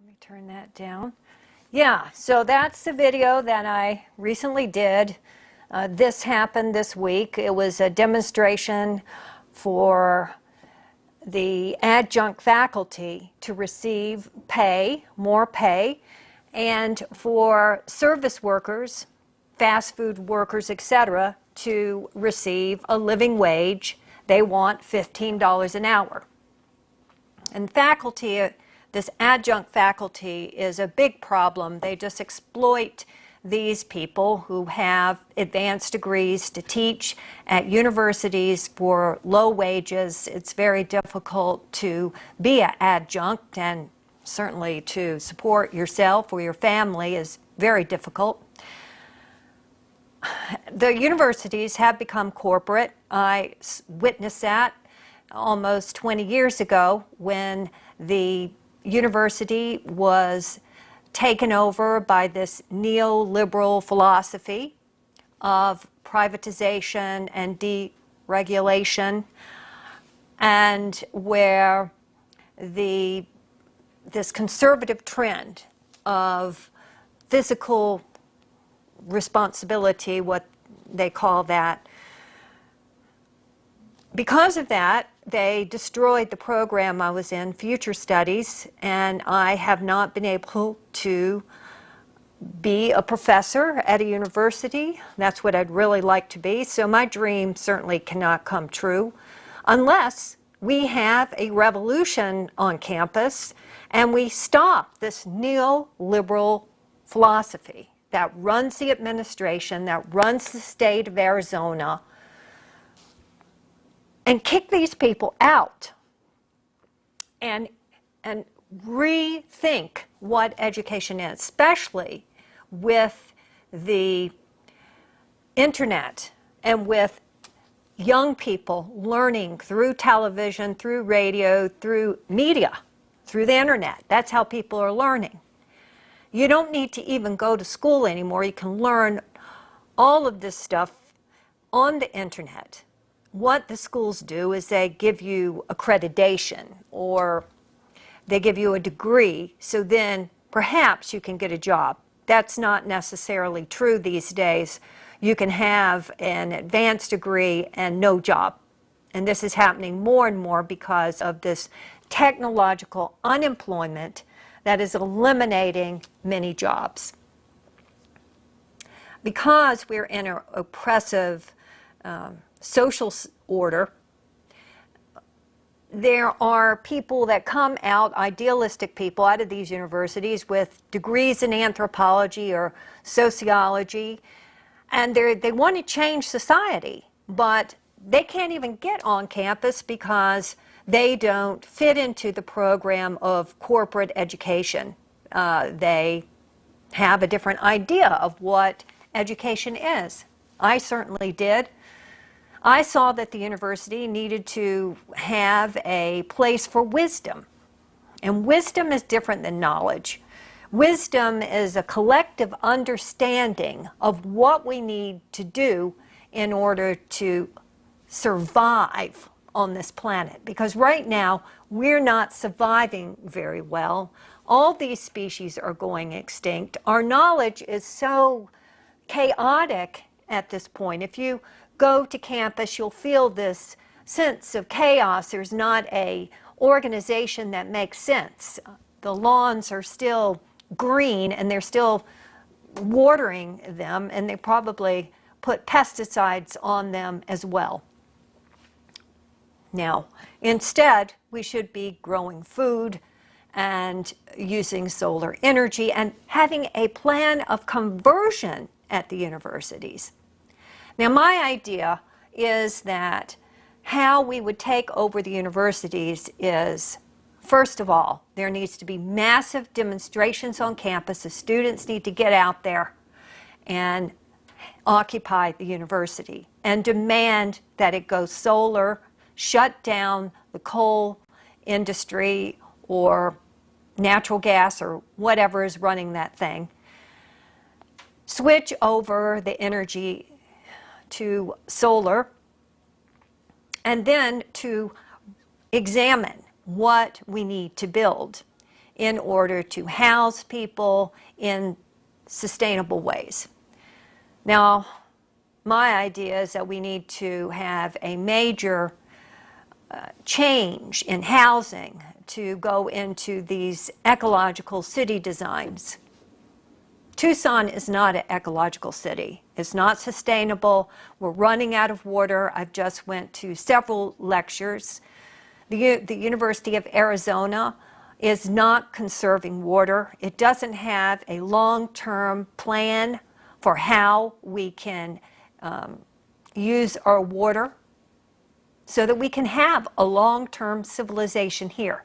me turn that down. Yeah, so that's the video that I recently did. This happened this week. It was a demonstration for the adjunct faculty to receive pay, more pay, and for service workers, fast food workers, etc., to receive a living wage. They want $15 an hour. And faculty, this adjunct faculty is a big problem. They just exploit these people who have advanced degrees to teach at universities for low wages. It's very difficult to be an adjunct, and certainly to support yourself or your family is very difficult. The universities have become corporate. I witnessed that almost 20 years ago when the university was taken over by this neoliberal philosophy of privatization and deregulation, and where this conservative trend of physical responsibility, what they call that, because of that, they destroyed the program I was in, Future Studies, and I have not been able to be a professor at a university. That's what I'd really like to be. So my dream certainly cannot come true unless we have a revolution on campus and we stop this neoliberal philosophy that runs the administration, that runs the state of Arizona, and kick these people out and rethink what education is, especially with the internet and with young people learning through television, through radio, through media, through the internet. That's how people are learning. You don't need to even go to school anymore. You can learn all of this stuff on the internet. What the schools do is they give you accreditation, or they give you a degree, so then perhaps you can get a job. That's not necessarily true these days. You can have an advanced degree and no job. And this is happening more and more because of this technological unemployment that is eliminating many jobs. Because we're in an oppressive social order, there are people that come out, idealistic people out of these universities with degrees in anthropology or sociology, and they want to change society, but they can't even get on campus because they don't fit into the program of corporate education. They have a different idea of what education is. I certainly did. I saw that the university needed to have a place for wisdom. And wisdom is different than knowledge. Wisdom is a collective understanding of what we need to do in order to survive on this planet. Because right now, we're not surviving very well. All these species are going extinct. Our knowledge is so chaotic at this point. If you go to campus, you'll feel this sense of chaos. There's not an organization that makes sense. The lawns are still green and they're still watering them, and they probably put pesticides on them as well. Now, instead, we should be growing food and using solar energy and having a plan of conversion at the universities. Now, my idea is that how we would take over the universities is, first of all, there needs to be massive demonstrations on campus. The students need to get out there and occupy the university and demand that it go solar, shut down the coal industry or natural gas or whatever is running that thing, switch over the energy to solar, and then to examine what we need to build in order to house people in sustainable ways. Now, my idea is that we need to have a major change in housing to go into these ecological city designs. Tucson is not an ecological city. It's not sustainable. We're running out of water. I've just went to several lectures. The University of Arizona is not conserving water. It doesn't have a long-term plan for how we can use our water so that we can have a long-term civilization here.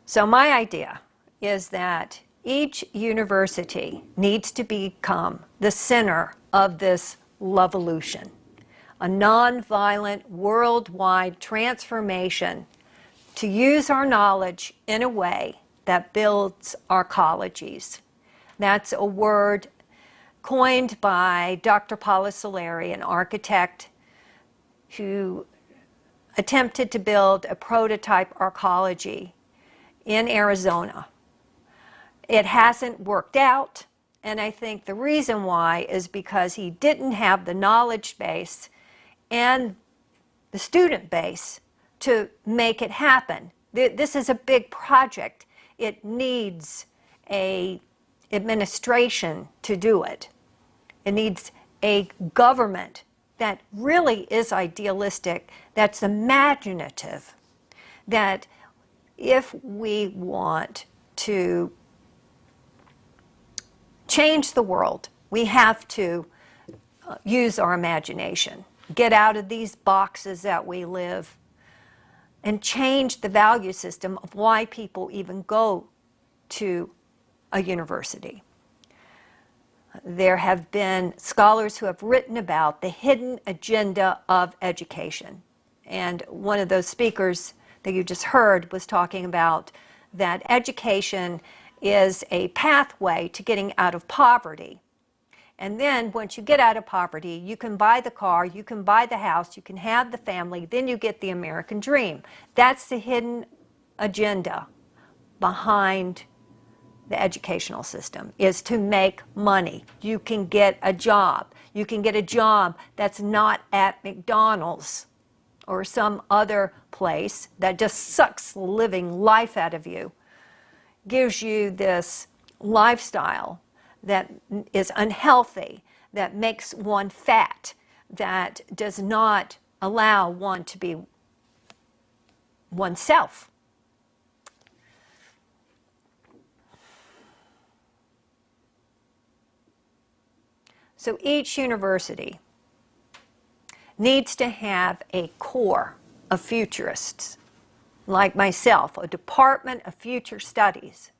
So my idea is that each university needs to become the center of this Lovolution, a nonviolent worldwide transformation to use our knowledge in a way that builds our ecologies. That's a word coined by Dr. Paula Soleri, an architect who attempted to build a prototype arcology in Arizona. It hasn't worked out, and I think the reason why is because he didn't have the knowledge base and the student base to make it happen. This is a big project. It needs an administration to do it. It needs a government that really is idealistic, that's imaginative, that if we want to change the world, we have to use our imagination, get out of these boxes that we live, and change the value system of why people even go to a university. There have been scholars who have written about the hidden agenda of education. And one of those speakers that you just heard was talking about that education is a pathway to getting out of poverty. And then once you get out of poverty, you can buy the car, you can buy the house, you can have the family, then you get the American dream. That's the hidden agenda behind the educational system, is to make money. You can get a job. You can get a job that's not at McDonald's or some other place that just sucks the living life out of you, gives you this lifestyle that is unhealthy, that makes one fat, that does not allow one to be oneself. So each university needs to have a core of futurists, like myself, a Department of Future Studies.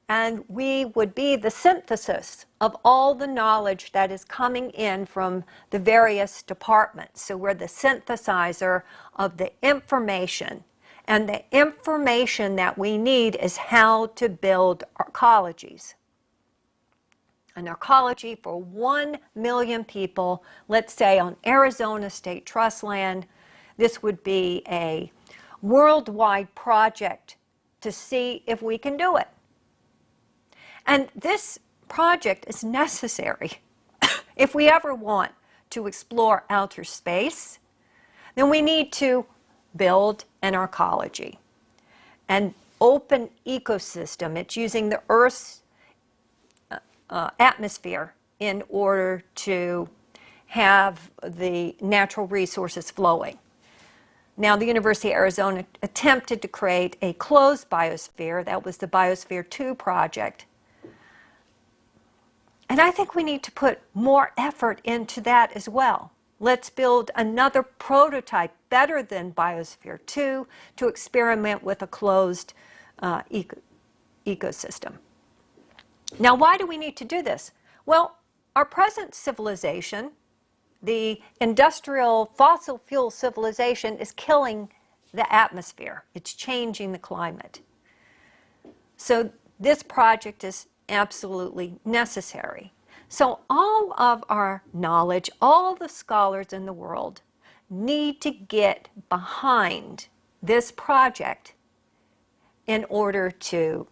And we would be the synthesis of all the knowledge that is coming in from the various departments. So we're the synthesizer of the information. And the information that we need is how to build ecologies. An ecology for 1 million people, let's say on Arizona State Trust land. This would be a worldwide project to see if we can do it. And this project is necessary. If we ever want to explore outer space, then we need to build an ecology, an open ecosystem. It's using the Earth's atmosphere in order to have the natural resources flowing. Now, the University of Arizona attempted to create a closed biosphere. That was the Biosphere 2 project. And I think we need to put more effort into that as well. Let's build another prototype better than Biosphere 2 to experiment with a closed ecosystem. Now, why do we need to do this? Well, our present civilization, the industrial fossil fuel civilization, is killing the atmosphere. It's changing the climate. So this project is absolutely necessary. So all of our knowledge, all the scholars in the world need to get behind this project in order to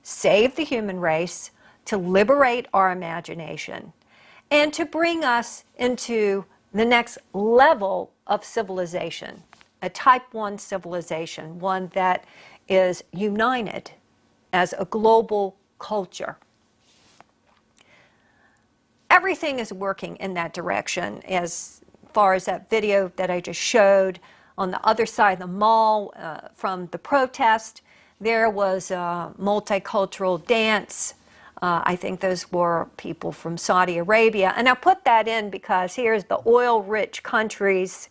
save the human race, to liberate our imagination, and to bring us into the next level of civilization, a type 1 civilization, one that is united as a global culture. Everything is working in that direction as far as that video that I just showed. On the other side of the mall from the protest, there was a multicultural dance. I think those were people from Saudi Arabia. And I put that in because here's the oil-rich countries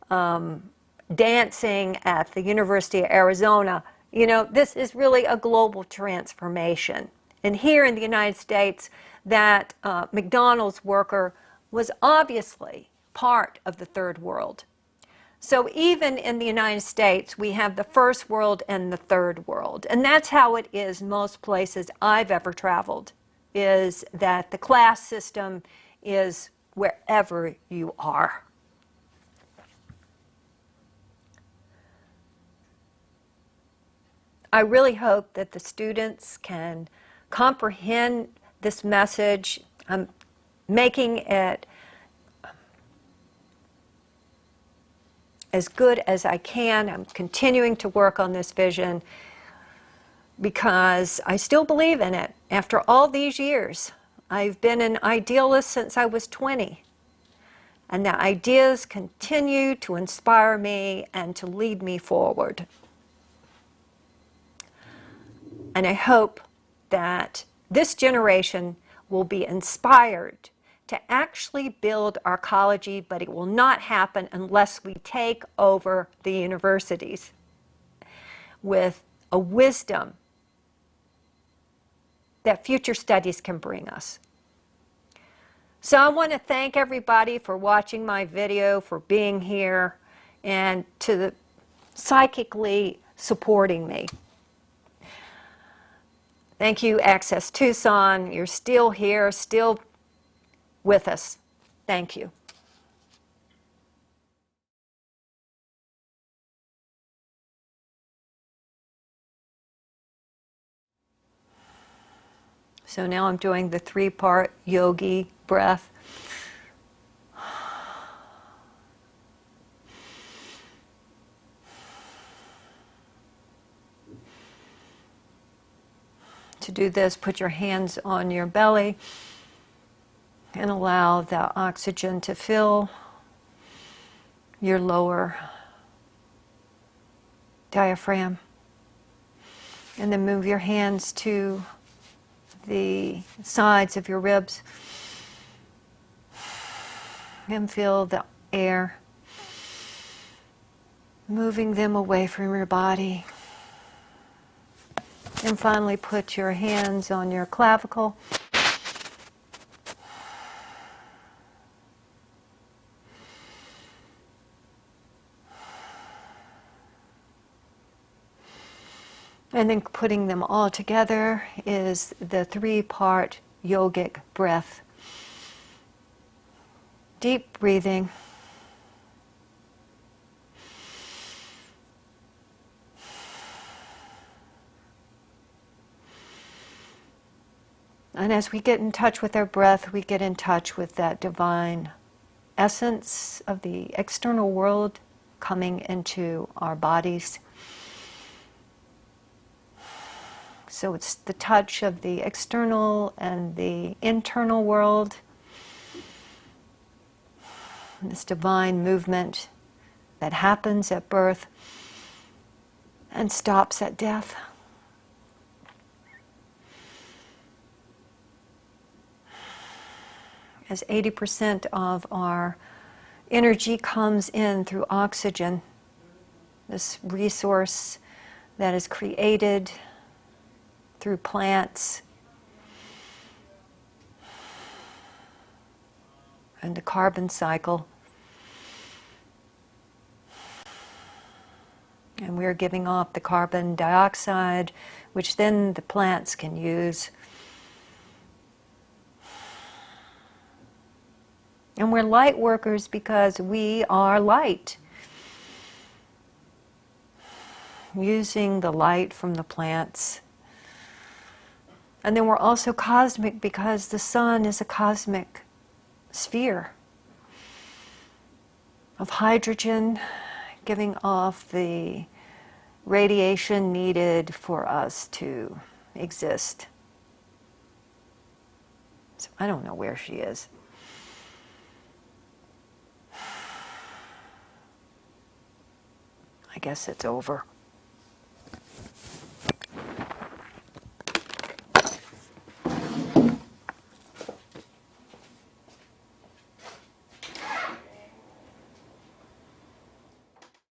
dancing at the University of Arizona. You know, this is really a global transformation. And here in the United States, that McDonald's worker was obviously part of the third world. So even in the United States, we have the first world and the third world. And that's how it is most places I've ever traveled, is that the class system is wherever you are. I really hope that the students can comprehend this message. I'm making it as good as I can. I'm continuing to work on this vision because I still believe in it. After all these years, I've been an idealist since I was 20. And the ideas continue to inspire me and to lead me forward. And I hope that this generation will be inspired to actually build our ecology, but it will not happen unless we take over the universities with a wisdom that future studies can bring us. So I want to thank everybody for watching my video, for being here, and to the psychically supporting me. Thank you, Access Tucson. You're still here, still with us. Thank you. So now I'm doing the 3-part yogi breath. To do this, put your hands on your belly and allow the oxygen to fill your lower diaphragm. And then move your hands to the sides of your ribs and feel the air moving them away from your body. And finally, put your hands on your clavicle. And then putting them all together is the 3-part yogic breath. Deep breathing. And as we get in touch with our breath, we get in touch with that divine essence of the external world coming into our bodies. So it's the touch of the external and the internal world. This divine movement that happens at birth and stops at death. As 80% of our energy comes in through oxygen, this resource that is created through plants and the carbon cycle. And we're giving off the carbon dioxide, which then the plants can use. And we're light workers because we are light. Using the light from the plants. And then we're also cosmic because the sun is a cosmic sphere of hydrogen, giving off the radiation needed for us to exist. So I don't know where she is. I guess it's over.